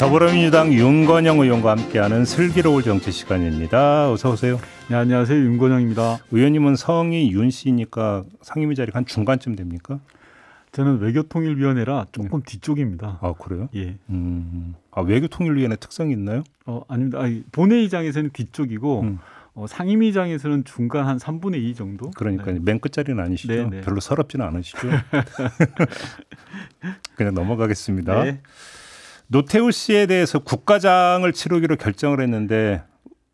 더불어민주당 윤건영 의원과 함께하는 슬기로울 정치 시간입니다. 어서 오세요. 네, 안녕하세요. 윤건영입니다. 의원님은 성이 윤 씨니까 상임위 자리가 한 중간쯤 됩니까? 저는 외교통일위원회라 조금 뒤쪽입니다. 아, 그래요? 예. 외교통일위원회 특성이 있나요? 아닙니다. 본회의장에서는 뒤쪽이고 상임위장에서는 중간 한 3분의 2 정도. 그러니까 네. 맨 끝자리는 아니시죠? 네네. 별로 서럽지는 않으시죠? 그냥 넘어가겠습니다. 네. 노태우 씨에 대해서 국가장을 치르기로 결정을 했는데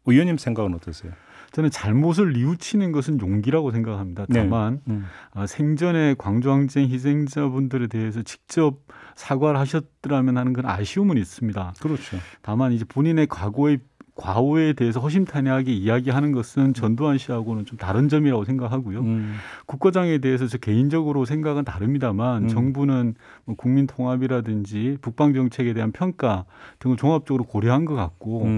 의원님 생각은 어떠세요? 저는 잘못을 뉘우치는 것은 용기라고 생각합니다. 다만 생전에 광주항쟁 희생자분들에 대해서 직접 사과를 하셨더라면 하는 건 아쉬움은 있습니다. 그렇죠. 다만 이제 본인의 과오에 대해서 허심탄회하게 이야기하는 것은 전두환 씨하고는 좀 다른 점이라고 생각하고요. 국가장에 대해서 저 개인적으로 생각은 다릅니다만 정부는 뭐 국민 통합이라든지 북방 정책에 대한 평가 등을 종합적으로 고려한 것 같고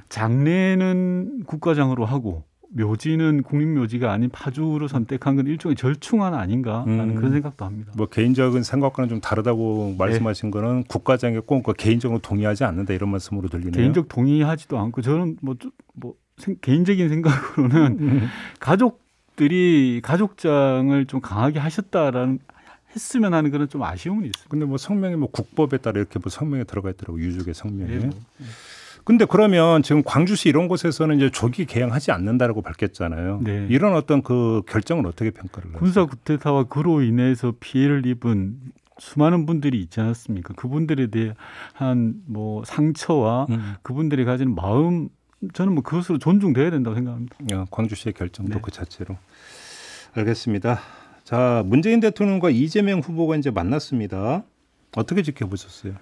장례는 국가장으로 하고 묘지는 국립묘지가 아닌 파주로 선택한 건 일종의 절충안 아닌가라는 그런 생각도 합니다. 뭐 개인적인 생각과는 좀 다르다고 말씀하신 거는 국가장에 꼭 개인적으로 동의하지 않는다 이런 말씀으로 들리네요. 개인적 동의하지도 않고 저는 개인적인 생각으로는 가족들이 가족장을 좀 강하게 했으면 하는 그런 좀 아쉬움은 있어요. 근데 뭐 성명이 뭐 국법에 따라 이렇게 뭐 성명에 들어가 있더라고 유족의 성명에. 네. 근데 그러면 지금 광주시 이런 곳에서는 이제 조기 개항하지 않는다라고 밝혔잖아요. 네. 이런 어떤 그 결정을 어떻게 평가를 하세요? 군사 쿠데타와 그로 인해서 피해를 입은 수많은 분들이 있지 않았습니까? 그분들에 대한 뭐 상처와 그분들이 가진 마음 저는 뭐 그것으로 존중돼야 된다고 생각합니다. 광주시의 결정도 그 자체로. 알겠습니다. 자, 문재인 대통령과 이재명 후보가 이제 만났습니다. 어떻게 지켜보셨어요?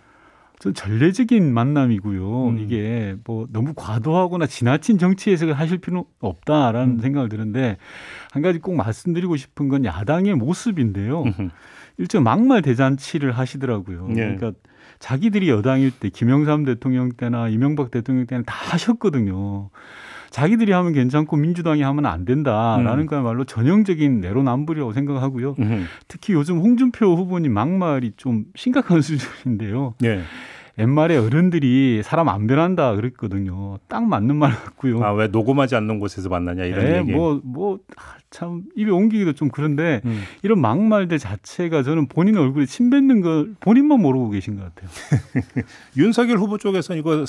전 전례적인 만남이고요. 이게 뭐 너무 과도하거나 지나친 정치 해석을 하실 필요는 없다라는 생각을 드는데 한 가지 꼭 말씀드리고 싶은 건 야당의 모습인데요. 일종 막말 대잔치를 하시더라고요. 그러니까 자기들이 여당일 때 김영삼 대통령 때나 이명박 대통령 때는 다 하셨거든요. 자기들이 하면 괜찮고 민주당이 하면 안 된다라는 거야말로 전형적인 내로남불이라고 생각하고요. 특히 요즘 홍준표 후보님 막말이 좀 심각한 수준인데요. 옛말에 어른들이 사람 안 변한다 그랬거든요. 딱 맞는 말 같고요. 왜 녹음하지 않는 곳에서 만나냐 이런 얘기. 참 입에 옮기기도 좀 그런데 이런 막말들 자체가 저는 본인 얼굴에 침 뱉는 걸 본인만 모르고 계신 것 같아요. 윤석열 후보 쪽에서는 이거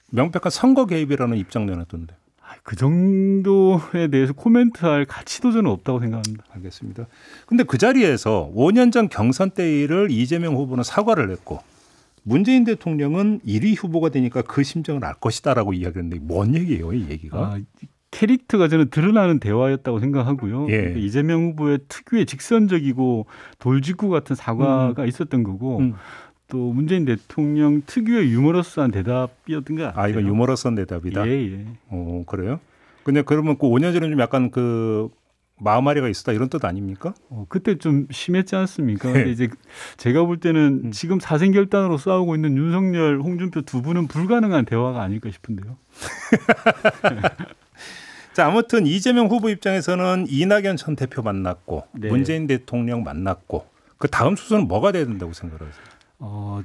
명백한 선거 개입이라는 입장 내놨던데. 그 정도에 대해서 코멘트할 가치도 저는 없다고 생각합니다. 알겠습니다. 근데 그 자리에서 5년 전 경선 때 일을 이재명 후보는 사과를 했고 문재인 대통령은 1위 후보가 되니까 그 심정을 알 것이다라고 이야기했는데 뭔 얘기예요, 이 얘기가? 캐릭터가 저는 드러나는 대화였다고 생각하고요. 그러니까 이재명 후보의 특유의 직선적이고 돌직구 같은 사과가 있었던 거고 또 문재인 대통령 특유의 유머러스한 대답이었던 것 같아요. 이건 유머러스한 대답이다? 예. 그래요? 근데 그러면 그 5년 전에 좀 약간 그 마음앓이가 있었다 이런 뜻 아닙니까? 그때 좀 심했지 않습니까? 근데 이제 제가 볼 때는 지금 사생결단으로 싸우고 있는 윤석열, 홍준표 두 분은 불가능한 대화가 아닐까 싶은데요. 자, 아무튼 이재명 후보 입장에서는 이낙연 전 대표 만났고 문재인 대통령 만났고 그 다음 수순은 뭐가 돼야 된다고 생각하세요?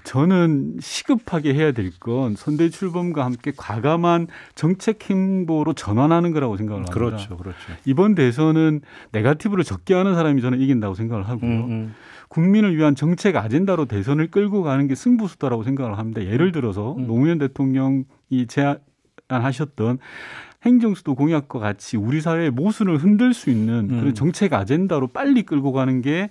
저는 시급하게 해야 될 건 선대 출범과 함께 과감한 정책 행보로 전환하는 거라고 생각을 합니다. 그렇죠. 이번 대선은 네거티브를 적게 하는 사람이 저는 이긴다고 생각을 하고요. 국민을 위한 정책 아젠다로 대선을 끌고 가는 게 승부수다라고 생각을 합니다. 예를 들어서 노무현 대통령이 제안하셨던 행정수도 공약과 같이 우리 사회의 모순을 흔들 수 있는 그런 정책 아젠다로 빨리 끌고 가는 게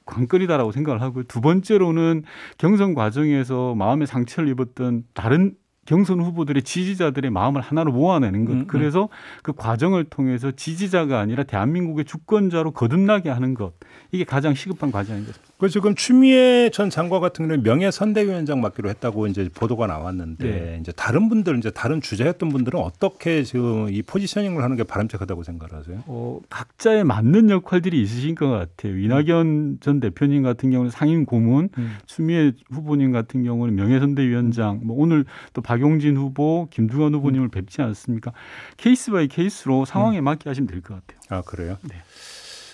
관건이다라고 생각을 하고요. 두 번째로는 경선 과정에서 마음의 상처를 입었던 다른 경선 후보들의 지지자들의 마음을 하나로 모아내는 것. 그래서 그 과정을 통해서 지지자가 아니라 대한민국의 주권자로 거듭나게 하는 것. 이게 가장 시급한 과정인 것 같습니다. 그 지금 추미애 전 장관 같은 경우는 명예선대위원장 맡기로 했다고 이제 보도가 나왔는데 이제 다른 분들 이제 다른 주자였던 분들은 어떻게 지금 이 포지셔닝을 하는 게 바람직하다고 생각하세요? 각자의 맞는 역할들이 있으신 것 같아요. 이낙연 전 대표님 같은 경우는 상임 고문, 추미애 후보님 같은 경우는 명예선대위원장, 오늘 또 박용진 후보, 김두관 후보님을 뵙지 않았습니까? 케이스 바이 케이스로 상황에 맞게 하시면 될 것 같아요. 그래요? 네.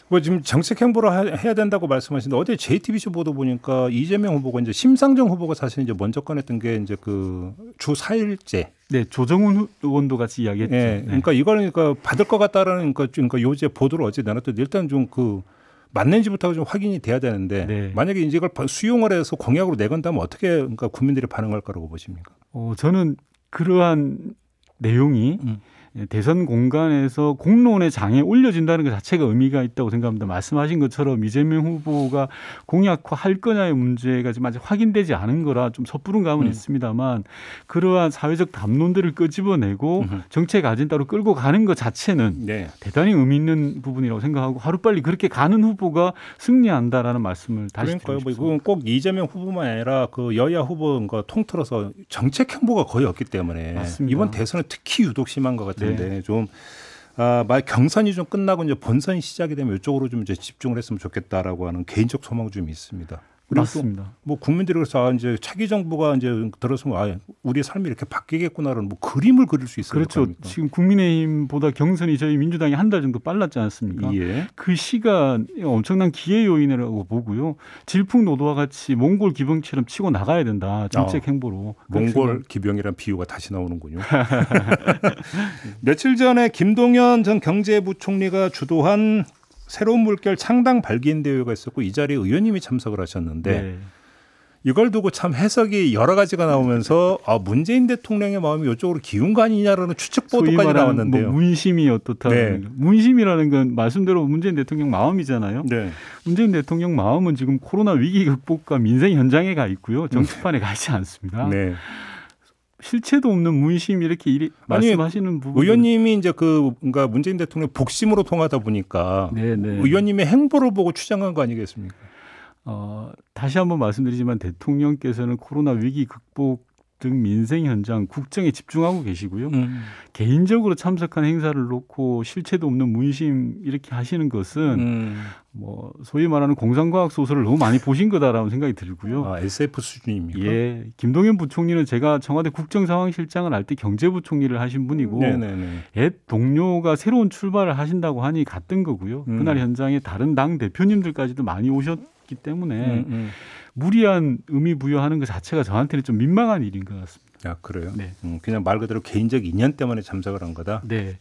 뭐 지금 정책 행보를 해야 된다고 말씀하시는데 어제 JTBC 보도 보니까 이재명 후보가 이제 심상정 후보가 사실 이제 먼저 꺼냈던 게 이제 그 주 4일제. 네, 조정훈 의원도 같이 이야기했죠. 네, 그러니까 이거는 그러니까 받을 것 같다라는 그러니까 요새 보도를 어제 내놨더니 일단 좀 그 맞는지부터 좀 확인이 돼야 되는데 네. 만약에 이제 이걸 수용을 해서 공약으로 내건다면 어떻게 그러니까 국민들이 반응할 거라고 보십니까? 저는 그러한 내용이 대선 공간에서 공론의 장에 올려진다는 것 자체가 의미가 있다고 생각합니다. 말씀하신 것처럼 이재명 후보가 공약화할 거냐의 문제가 지금 아직 확인되지 않은 거라 좀 섣부른 감은 있습니다만 그러한 사회적 담론들을 끄집어내고 정책 아젠다로 끌고 가는 것 자체는 네. 대단히 의미 있는 부분이라고 생각하고 하루빨리 그렇게 가는 후보가 승리한다라는 말씀을 다시 드리고 싶습니다. 이건 꼭 이재명 후보만 아니라 그 여야 후보가 통틀어서 정책 행보가 거의 없기 때문에 맞습니다. 이번 대선은 특히 유독 심한 것 같아요. 네. 좀 경선이 좀 끝나고 이제 본선이 시작이 되면 이쪽으로 좀 이제 집중을 했으면 좋겠다라고 하는 개인적 소망이 좀 있습니다. 맞습니다. 뭐 국민들이 그래서 이제 차기 정부가 이제 들어서면 우리 삶이 이렇게 바뀌겠구나라는 뭐 그림을 그릴 수 있을 그렇죠. 겁니까? 지금 국민의힘보다 경선이 저희 민주당이 한 달 정도 빨랐지 않습니까? 예. 그 시간 엄청난 기회 요인이라고 보고요. 질풍노도와 같이 몽골 기병처럼 치고 나가야 된다. 정책 행보로. 몽골 기병이란 비유가 다시 나오는군요. 며칠 전에 김동연 전 경제부총리가 주도한 새로운 물결 창당 발기인 대회가 있었고 이 자리에 의원님이 참석을 하셨는데 네. 이걸 두고 참 해석이 여러 가지가 나오면서 문재인 대통령의 마음이 이쪽으로 기운 거 아니냐라는 추측 보도까지 나왔는데요. 뭐 문심이 어떻다. 네. 문심이라는 건 말씀대로 문재인 대통령 마음이잖아요. 네. 문재인 대통령 마음은 지금 코로나 위기 극복과 민생 현장에 가 있고요. 정치판에 가 있지 않습니다. 네. 실체도 없는 문심 이렇게 말씀하시는 부분 의원님이 이제 그러니까 문재인 대통령 복심으로 통하다 보니까 네네. 의원님의 행보를 보고 추정한 거 아니겠습니까? 다시 한번 말씀드리지만 대통령께서는 코로나 위기 극복 등 민생 현장 국정에 집중하고 계시고요. 개인적으로 참석한 행사를 놓고 실체도 없는 문심 이렇게 하시는 것은 뭐 소위 말하는 공상과학 소설을 너무 많이 보신 거다라는 생각이 들고요. SF 수준입니까? 예, 김동연 부총리는 제가 청와대 국정상황실장을 할 때 경제부총리를 하신 분이고 옛 동료가 새로운 출발을 하신다고 하니 갔던 거고요. 그날 현장에 다른 당 대표님들까지도 많이 오셨기 때문에 무리한 의미 부여하는 것 자체가 저한테는 좀 민망한 일인 것 같습니다. 그래요? 네. 그냥 말 그대로 개인적 인연 때문에 참석을 한 거다? 네.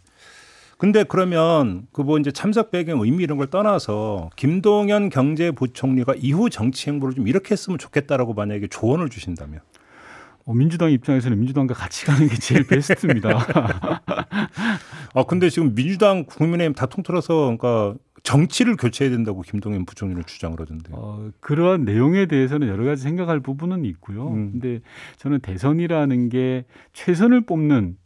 근데 그러면 뭐 이제 참석 배경 의미 이런 걸 떠나서 김동연 경제부총리가 이후 정치 행보를 좀 이렇게 했으면 좋겠다라고 만약에 조언을 주신다면? 민주당 입장에서는 민주당과 같이 가는 게 제일 베스트입니다. 근데 지금 민주당 국민의힘 다 통틀어서 그러니까 정치를 교체해야 된다고 김동연 부총리는 주장을 하던데요. 그러한 내용에 대해서는 여러 가지 생각할 부분은 있고요. 근데 저는 대선이라는 게 최선을 뽑는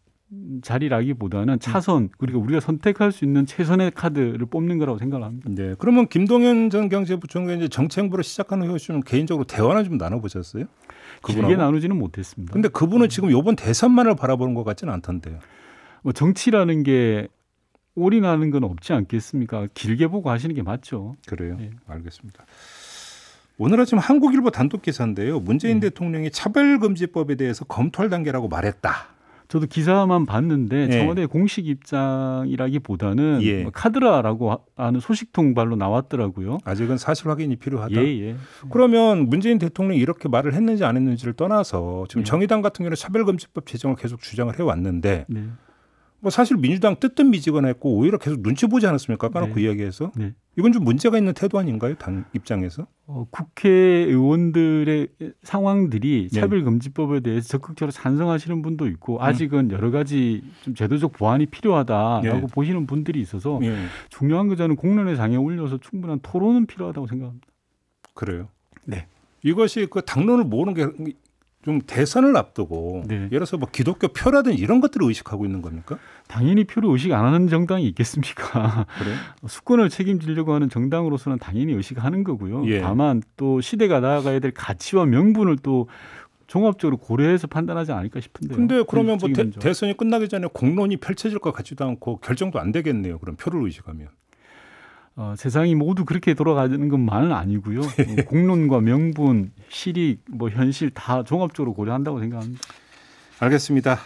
자리라기보다는 차선 그리고 우리가 선택할 수 있는 최선의 카드를 뽑는 거라고 생각을 합니다. 네. 그러면 김동연 전 경제부총리가 이제 정치 행보를 시작하는 후에 좀 개인적으로 대화는 좀 나눠보셨어요? 길게 나누지는 못했습니다. 근데 그분은 지금 이번 대선만을 바라보는 것 같지는 않던데요. 뭐 정치라는 게 올인하는 건 없지 않겠습니까? 길게 보고 하시는 게 맞죠. 그래요. 네. 알겠습니다. 오늘 아침 한국일보 단독 기사인데요. 문재인 대통령이 차별금지법에 대해서 검토할 단계라고 말했다. 저도 기사만 봤는데 청와대 공식 입장이라기보다는 뭐 카드라라고 하는 소식통발로 나왔더라고요. 아직은 사실 확인이 필요하다. 그러면 문재인 대통령이 이렇게 말을 했는지 안 했는지를 떠나서 지금 정의당 같은 경우는 차별금지법 제정을 계속 주장을 해왔는데 뭐 사실 민주당 뜨뜻미지근했고 오히려 계속 눈치 보지 않았습니까? 까놓고 이야기해서. 이건 좀 문제가 있는 태도 아닌가요? 당 입장에서? 국회의원들의 상황들이 차별금지법에 대해서 적극적으로 찬성하시는 분도 있고 아직은 여러 가지 좀 제도적 보완이 필요하다라고 보시는 분들이 있어서 중요한 거 저는 공론의 장에 올려서 충분한 토론은 필요하다고 생각합니다. 그래요? 네. 이것이 그 당론을 모으는 게 좀 대선을 앞두고 예를 들어서 뭐 기독교 표라든지 이런 것들을 의식하고 있는 겁니까? 당연히 표를 의식 안 하는 정당이 있겠습니까? 그래? 수권을 책임지려고 하는 정당으로서는 당연히 의식하는 거고요. 다만 또 시대가 나아가야 될 가치와 명분을 또 종합적으로 고려해서 판단하지 않을까 싶은데요. 근데 그러면 뭐 대선이 끝나기 전에 공론이 펼쳐질 것 같지도 않고 결정도 안 되겠네요. 그럼 표를 의식하면. 세상이 모두 그렇게 돌아가는 것만은 아니고요. 공론과 명분, 실익, 뭐 현실 다 종합적으로 고려한다고 생각합니다. 알겠습니다.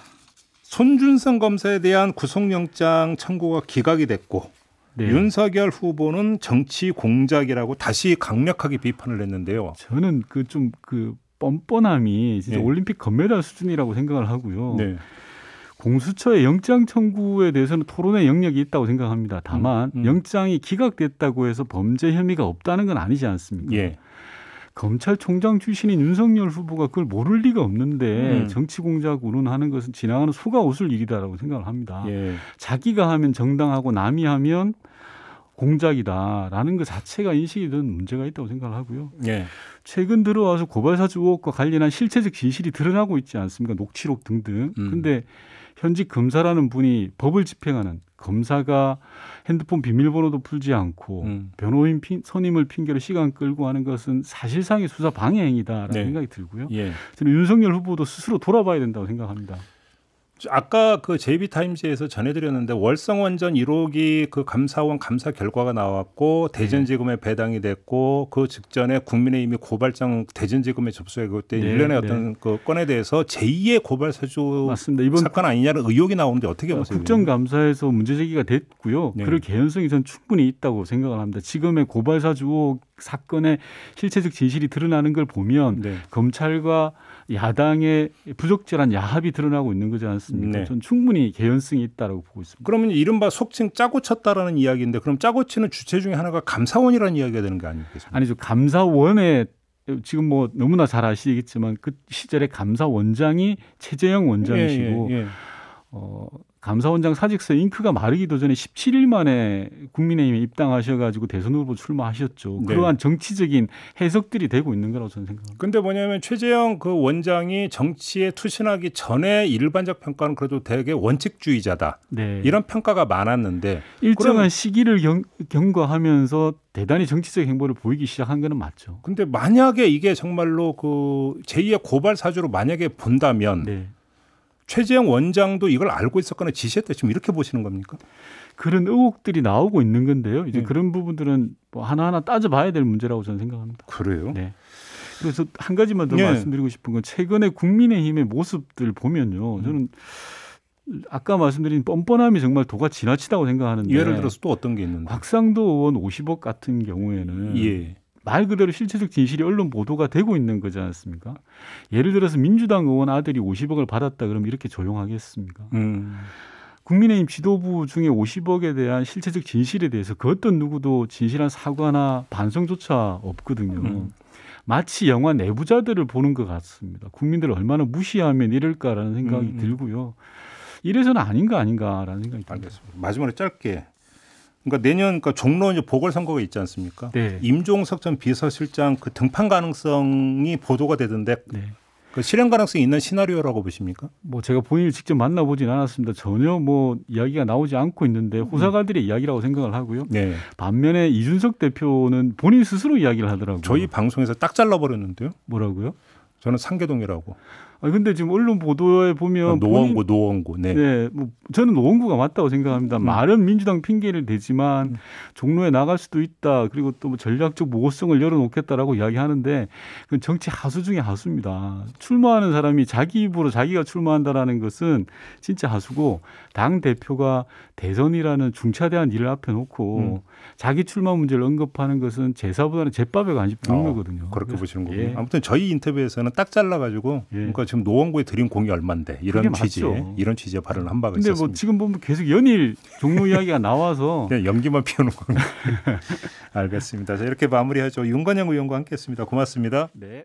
손준성 검사에 대한 구속영장 청구가 기각이 됐고 네. 윤석열 후보는 정치 공작이라고 다시 강력하게 비판을 했는데요. 저는 그 뻔뻔함이 진짜 네. 올림픽 금메달 수준이라고 생각을 하고요. 네. 공수처의 영장 청구에 대해서는 토론의 영역이 있다고 생각합니다. 다만 영장이 기각됐다고 해서 범죄 혐의가 없다는 건 아니지 않습니까? 예. 검찰총장 출신인 윤석열 후보가 그걸 모를 리가 없는데 정치 공작 운운하는 것은 지나가는 소가 웃을 일이다라고 생각을 합니다. 예. 자기가 하면 정당하고 남이 하면 공작이다라는 것 자체가 인식이 든 문제가 있다고 생각을 하고요. 예. 최근 들어와서 고발사주 의혹과 관련한 실체적 진실이 드러나고 있지 않습니까? 녹취록 등등. 근데 현직 검사라는 분이 법을 집행하는 검사가 핸드폰 비밀번호도 풀지 않고 변호인 선임을 핑계로 시간 끌고 하는 것은 사실상의 수사 방해 행위다라는 네. 생각이 들고요. 예. 저는 윤석열 후보도 스스로 돌아봐야 된다고 생각합니다. 아까 그 JB타임즈에서 전해드렸는데 월성원전 1호기 그 감사원 감사 결과가 나왔고 대전지검에 배당이 됐고 그 직전에 국민의힘이 고발장 대전지검에 접수해 그때 네, 일련의 네. 어떤 그 건에 대해서 제2의 고발사주 맞습니다. 이번 사건 아니냐는 의혹이 나오는데 어떻게 보세요? 국정감사에서 문제제기가 됐고요. 네. 그럴 개연성이 전 충분히 있다고 생각을 합니다. 지금의 고발사주 의혹 사건의 실체적 진실이 드러나는 걸 보면 네. 검찰과 야당의 부적절한 야합이 드러나고 있는 거지 않습니까? 네. 전 충분히 개연성이 있다고 보고 있습니다. 그러면 이른바 속칭 짜고 쳤다라는 이야기인데 그럼 짜고 치는 주체 중에 하나가 감사원이라는 이야기가 되는 게 아니겠습니까? 아니죠. 감사원에 지금 뭐 너무나 잘 아시겠지만 그 시절에 감사원장이 최재형 원장이시고 예. 감사원장 사직서 잉크가 마르기도 전에 17일 만에 국민의힘에 입당하셔가지고 대선 후보 출마하셨죠. 네. 그러한 정치적인 해석들이 되고 있는 거라고 저는 생각합니다. 그런데 뭐냐면 최재형 그 원장이 정치에 투신하기 전에 일반적 평가는 그래도 되게 원칙주의자다. 네. 이런 평가가 많았는데 일정한 시기를 경과하면서 대단히 정치적 행보를 보이기 시작한 거는 맞죠. 근데 만약에 이게 정말로 그 제2의 고발 사주로 만약에 본다면 네. 최재형 원장도 이걸 알고 있었거나 지시했다 지금 이렇게 보시는 겁니까? 그런 의혹들이 나오고 있는 건데요. 이제 그런 부분들은 뭐 하나하나 따져봐야 될 문제라고 저는 생각합니다. 그래요? 네. 그래서 한 가지만 더 말씀드리고 싶은 건 최근에 국민의힘의 모습들 보면요. 저는 아까 말씀드린 뻔뻔함이 정말 도가 지나치다고 생각하는데 예를 들어서 또 어떤 게 있는데? 곽상도 의원 50억 같은 경우에는 예. 말 그대로 실체적 진실이 언론 보도가 되고 있는 거지 않습니까? 예를 들어서 민주당 의원 아들이 50억을 받았다 그러면 이렇게 조용하겠습니까? 국민의힘 지도부 중에 50억에 대한 실체적 진실에 대해서 그 어떤 누구도 진실한 사과나 반성조차 없거든요. 마치 영화 내부자들을 보는 것 같습니다. 국민들을 얼마나 무시하면 이럴까라는 생각이 들고요. 이래서는 아닌가라는 생각이 듭니다. 알겠습니다. 마지막으로 짧게. 그러니까 내년 그러니까 종로 이제 보궐선거가 있지 않습니까? 네. 임종석 전 비서실장 그 등판 가능성이 보도가 되던데 네. 그 실현 가능성이 있는 시나리오라고 보십니까? 뭐 제가 본인을 직접 만나보진 않았습니다. 전혀 뭐 이야기가 나오지 않고 있는데 호사가들의 이야기라고 생각을 하고요. 네. 반면에 이준석 대표는 본인 스스로 이야기를 하더라고요. 저희 방송에서 딱 잘라버렸는데요. 뭐라고요? 저는 상계동이라고. 근데 지금 언론 보도에 보면 노원구. 네, 뭐 저는 노원구가 맞다고 생각합니다. 말은 민주당 핑계를 대지만 종로에 나갈 수도 있다. 그리고 또 뭐 전략적 모호성을 열어놓겠다라고 이야기하는데 그건 정치 하수 중에 하수입니다. 출마하는 사람이 자기 입으로 자기가 출마한다라는 것은 진짜 하수고 당 대표가 대선이라는 중차대한 일을 앞에 놓고 자기 출마 문제를 언급하는 것은 제사보다는 제밥에 관심 두는 거거든요. 그렇게 보시는 거군요. 예. 아무튼 저희 인터뷰에서는 딱 잘라가지고 예. 그러니까 지금 노원구에 드린 공이 얼만데 이런 취지의 발언을 한 바가 있었습니다. 근데 뭐 지금 보면 계속 연일 종로 이야기가 나와서 그냥 연기만 피우는 겁니다. 알겠습니다. 자, 이렇게 마무리하죠. 윤건영 의원과 함께했습니다. 고맙습니다. 네.